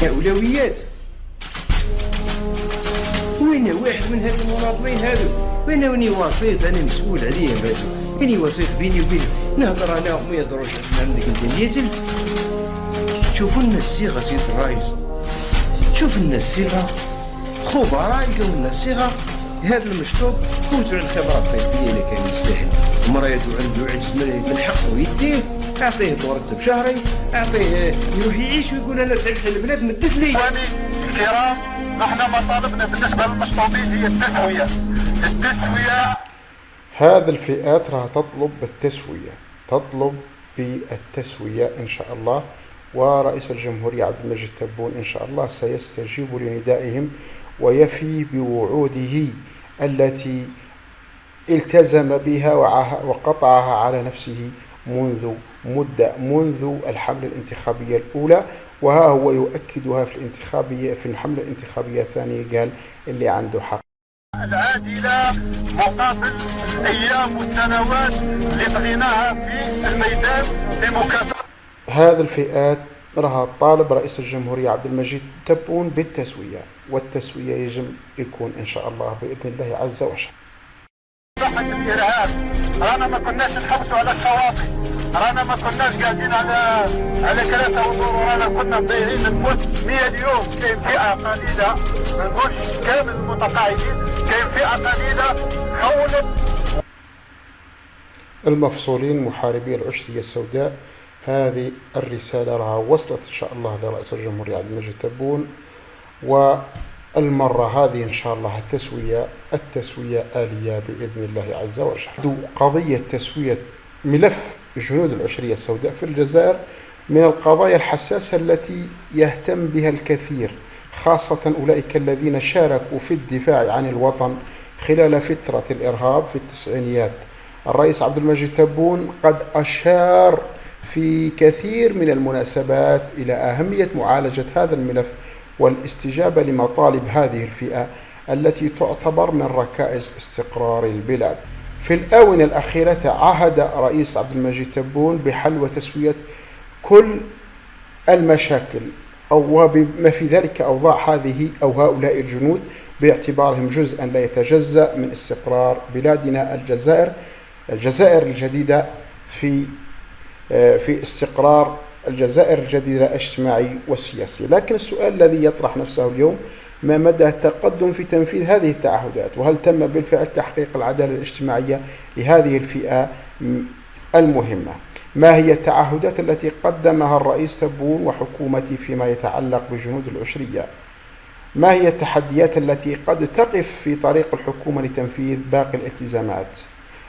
أولويات. وين واحد من هاد المناضلين هادو؟ وين وسيط انا مسؤول عليهم هادو؟ وين وسيط بيني وبينه؟ نهضر انا وما يهضروش عندك انت 100,000. شوفوا لنا الصيغه سيد الرئيس، شوف لنا الصيغه، خبراء يلقاو لنا الصيغه. هذا المشطوب فوتوا على الخبره الطبيه اللي كان يستاهل. مريض وعنده عجز من حقه يديه، اعطيه مرتب شهري، اعطيه يروح يعيش ويقول انا تعبت على البلاد ما دز لي. الكرام، نحن مطالبنا بالنسبه للمشطوبين هي التسويه. هذه الفئات راح تطلب بالتسويه، تطلب بالتسويه ان شاء الله. ورئيس الجمهورية عبد المجيد تبون إن شاء الله سيستجيب لندائهم ويفي بوعوده التي التزم بها وقطعها على نفسه منذ الحملة الانتخابية الأولى، وها هو يؤكدها في الحملة الانتخابية الثانية. قال اللي عنده حق العادلة مقابل الأيام والسنوات اللي بغيناها في الميدان لمكافحة هذه الفئات. راها طالب رئيس الجمهورية عبد المجيد تبون بالتسوية، والتسوية يجب يكون إن شاء الله بإذن الله عز وجل. الإرهاب رانا ما كناش نحبسوا على الشواطئ، رانا ما كناش قاعدين على كراسة وزور، رانا كنا مضيعين الموت 100 يوم. كاين فئة قليلة، ما نقولش كامل المتقاعدين، كاين فئة قليلة حولت المفصولين محاربي العشرية السوداء. هذه الرسالة راها وصلت إن شاء الله لرئيس الجمهورية عبد المجيد تبون، والمرة هذه إن شاء الله التسوية آلية بإذن الله عز وجل. قضية تسوية ملف جنود العشرية السوداء في الجزائر من القضايا الحساسة التي يهتم بها الكثير، خاصة أولئك الذين شاركوا في الدفاع عن الوطن خلال فترة الإرهاب في التسعينيات. الرئيس عبد المجيد تبون قد أشار في كثير من المناسبات إلى أهمية معالجة هذا الملف والاستجابة لمطالب هذه الفئة التي تعتبر من ركائز استقرار البلاد. في الآونة الأخيرة عهد رئيس عبد المجيد تبون بحل وتسوية كل المشاكل أو بما في ذلك أوضاع هذه أو هؤلاء الجنود باعتبارهم جزءا لا يتجزأ من استقرار بلادنا الجزائر الجديدة في استقرار الجزائر الجديدة الاجتماعي والسياسي. لكن السؤال الذي يطرح نفسه اليوم: ما مدى التقدم في تنفيذ هذه التعهدات؟ وهل تم بالفعل تحقيق العدالة الاجتماعية لهذه الفئة المهمة؟ ما هي التعهدات التي قدمها الرئيس تبون وحكومته فيما يتعلق بجنود العشرية؟ ما هي التحديات التي قد تقف في طريق الحكومة لتنفيذ باقي الالتزامات؟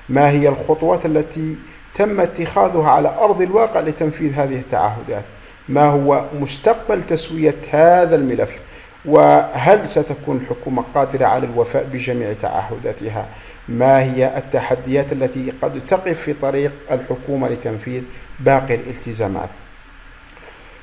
ما هي الخطوات التي تم اتخاذها على أرض الواقع لتنفيذ هذه التعهدات؟ ما هو مستقبل تسوية هذا الملف؟ وهل ستكون الحكومة قادرة على الوفاء بجميع تعهداتها؟ ما هي التحديات التي قد تقف في طريق الحكومة لتنفيذ باقي الالتزامات؟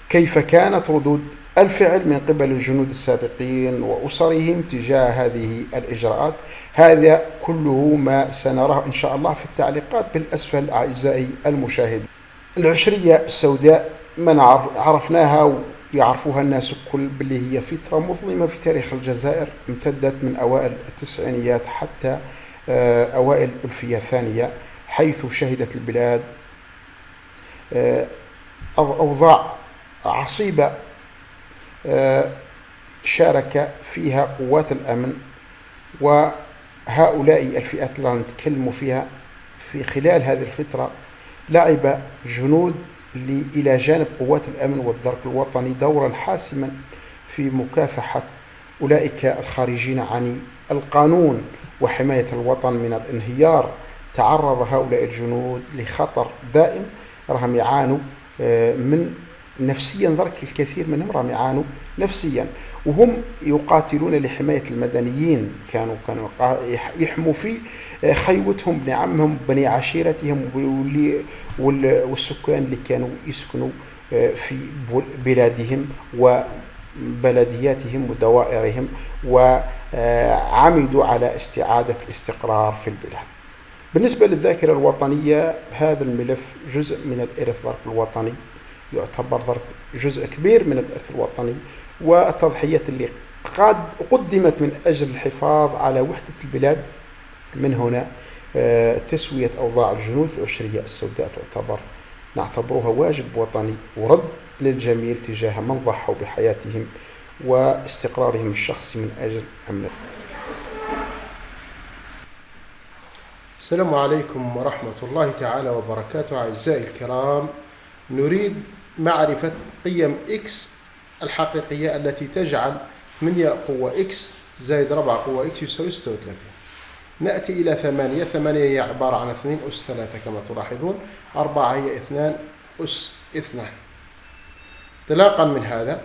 كيف كانت ردود الفعل من قبل الجنود السابقين وأسرهم تجاه هذه الإجراءات؟ هذا كله ما سنراه إن شاء الله في التعليقات بالأسفل أعزائي المشاهدين. العشرية السوداء من عرفناها ويعرفوها الناس الكل باللي هي فترة مظلمة في تاريخ الجزائر، امتدت من أوائل التسعينيات حتى أوائل الألفية الثانية، حيث شهدت البلاد أوضاع عصيبة شارك فيها قوات الأمن وهؤلاء الفئات اللي نتكلم فيها. في خلال هذه الفترة لعب جنود إلى جانب قوات الأمن والدرك الوطني دورا حاسما في مكافحة أولئك الخارجين عن القانون وحماية الوطن من الانهيار. تعرض هؤلاء الجنود لخطر دائم، راهم يعانوا من نفسيا، ذلك الكثير منهم راهم يعانوا نفسيا، وهم يقاتلون لحماية المدنيين. كانوا يحموا في خيوتهم، بني عمهم، بني عشيرتهم، والسكان اللي كانوا يسكنوا في بلادهم وبلدياتهم ودوائرهم، وعمدوا على استعادة الاستقرار في البلاد. بالنسبة للذاكرة الوطنية، هذا الملف جزء من الإرث الوطني يعتبر ضرب جزء كبير من الإرث الوطني والتضحيات اللي قد قدمت من أجل الحفاظ على وحدة البلاد. من هنا تسوية أوضاع الجنود العشرية السوداء نعتبرها واجب وطني ورد للجميل تجاه من ضحوا بحياتهم واستقرارهم الشخصي من أجل أمن. السلام عليكم ورحمة الله تعالى وبركاته. أعزائي الكرام، نريد معرفة قيم X الحقيقية التي تجعل 8 قوة X زائد 4 قوة X يساوي 36. نأتي إلى 8. 8 هي عبارة عن 2 أس 3 كما تلاحظون. 4 هي 2 أس 2. انطلاقا من هذا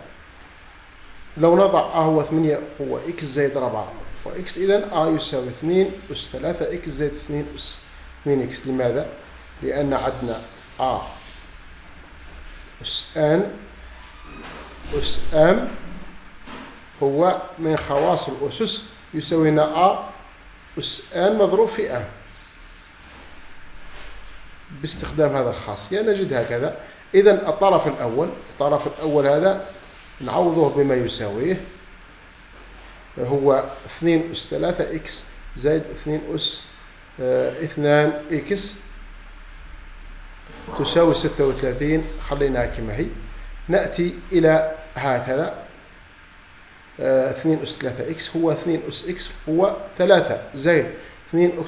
لو نضع هو 8 قوة X زائد 4 قوة X، إذن يساوي 2 أس 3 X زائد 2 أس 2 X. لماذا؟ لأن عندنا أس N أس M هو من خواص الأسس، يساوي لنا أس N مضروب في M. باستخدام هذا الخاصية نجد هكذا. إذن الطرف الأول هذا نعوضه بما يساويه، هو 2 أس 3 X زائد 2 أس 2 X تساوي 36. خليناها كما هي. نأتي إلى هكذا 2 أس 3 X هو 2 أس X هو 3 زائد 2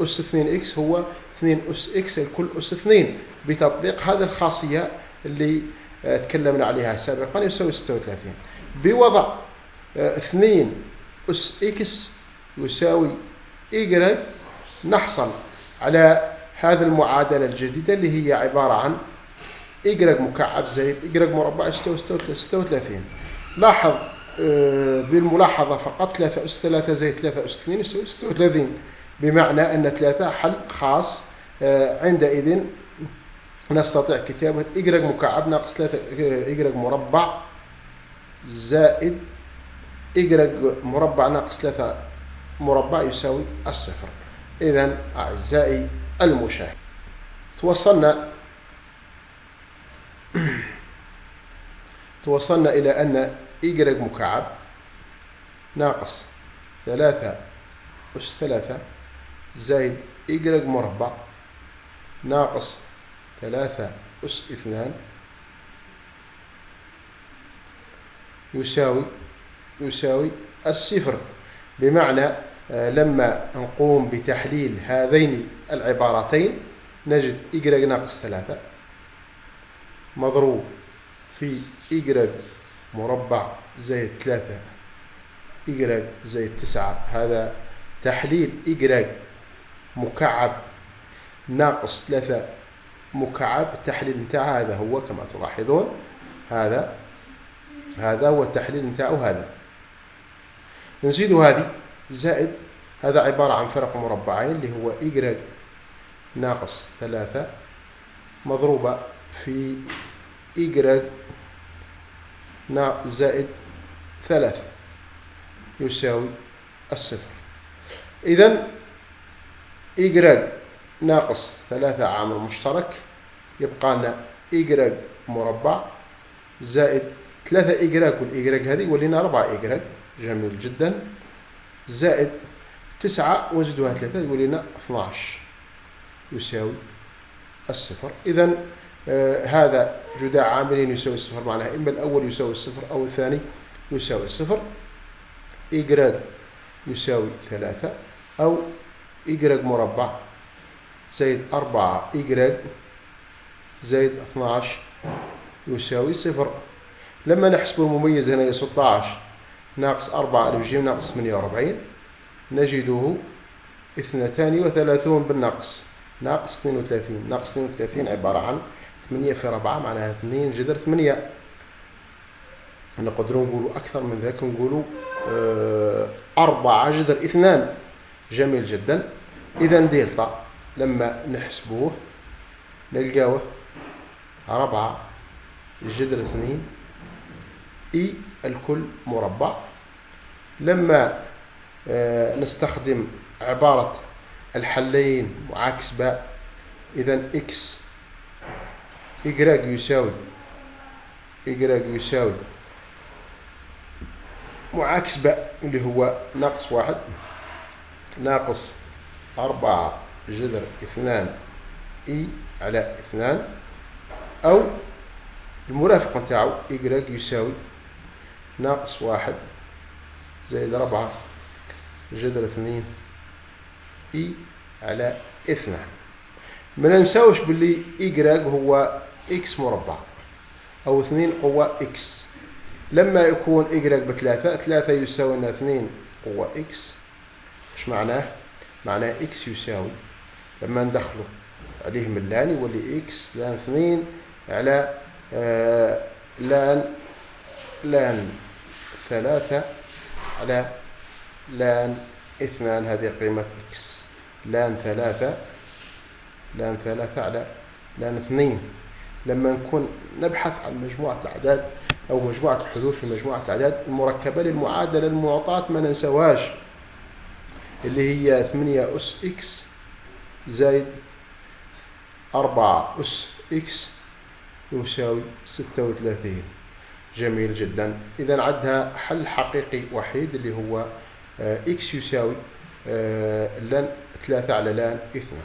أس 2 X هو 2 أس X الكل أس 2. بتطبيق هذه الخاصية اللي تكلمنا عليها سابقا يساوي 36. بوضع 2 أس X يساوي Y نحصل على هذه المعادلة الجديدة اللي هي عبارة عن Y مكعب زائد Y مربع يساوي 36. لاحظ بالملاحظة فقط 3 أس 3 زائد 3 أس 2 يساوي 36، بمعنى أن 3 حل خاص. عندئذ نستطيع كتابة Y مكعب ناقص 3 Y مربع زائد Y مربع ناقص 3 مربع يساوي الصفر. إذن أعزائي المشاهد، توصلنا إلى أن Y مكعب ناقص 3 أس 3 زائد Y مربع ناقص 3 أس 2 يساوي الصفر. بمعنى لما نقوم بتحليل هذين العبارتين نجد Y ناقص 3 مضروب في Y مربع زائد 3 Y زائد 9. هذا تحليل Y مكعب ناقص 3 مكعب. التحليل نتاعها هذا هو كما تلاحظون، هذا هو التحليل نتاعه. هذا نزيد هذه زائد هذا عبارة عن فرق مربعين اللي هو Y ناقص 3 مضروبة في Y زائد 3 يساوي الصفر. إذن Y ناقص 3 عامل مشترك، يبقى لنا Y مربع زائد 3 Y والY هذه ولينا 4 Y، جميل جدا، زائد 9 وزدوها 3 ولينا 12 يساوي الصفر. إذن هذا جداء عاملين يساوي الصفر، معناها إما الأول يساوي الصفر أو الثاني يساوي الصفر. Y يساوي 3 أو Y مربع زائد 4 Y زائد 12 يساوي صفر. لما نحسب المميز هنا 16 ناقص 4 ألف ج ناقص 48 نجده 32 بالنقص ناقص 32. ناقص 32 عبارة عن 8 في 4 معناها 2 جذر 8. نقدروا نقولوا أكثر من ذلك، نقولوا 4 جذر 2. جميل جدا. إذا دلتا لما نحسبوه نلقاوه 4 جذر 2 إي الكل مربع. لما نستخدم عبارة الحلين معاكس باء، إذا إكس Y يساوي إجراج يساوي معاكس باء اللي هو ناقص 1 ناقص 4 جذر 2 إي على 2، أو المرافق نتاعو إجراج يساوي ناقص 1 زائد 4 جذر 2 إي على 2. ما ننساوش باللي إجراج هو إكس مربع أو 2 قوة إكس. لما يكون إجراج بثلاثة، 3 يساوي لنا 2 قوة إكس. إيش معناه؟ معناه إكس يساوي لما ندخله عليه من لان يولي إكس لان 2 على لان 3 على لان 2. هذه قيمة إكس. لان 3 على لان 2. لما نكون نبحث عن مجموعة الأعداد أو مجموعة الحدود في مجموعة الأعداد المركبة للمعادلة المعطاة ما ننسواش اللي هي 8 أس إكس زائد 4 أس إكس يساوي 36. جميل جدا. إذا عندها حل حقيقي وحيد اللي هو إكس يساوي لان 3 على لان 2.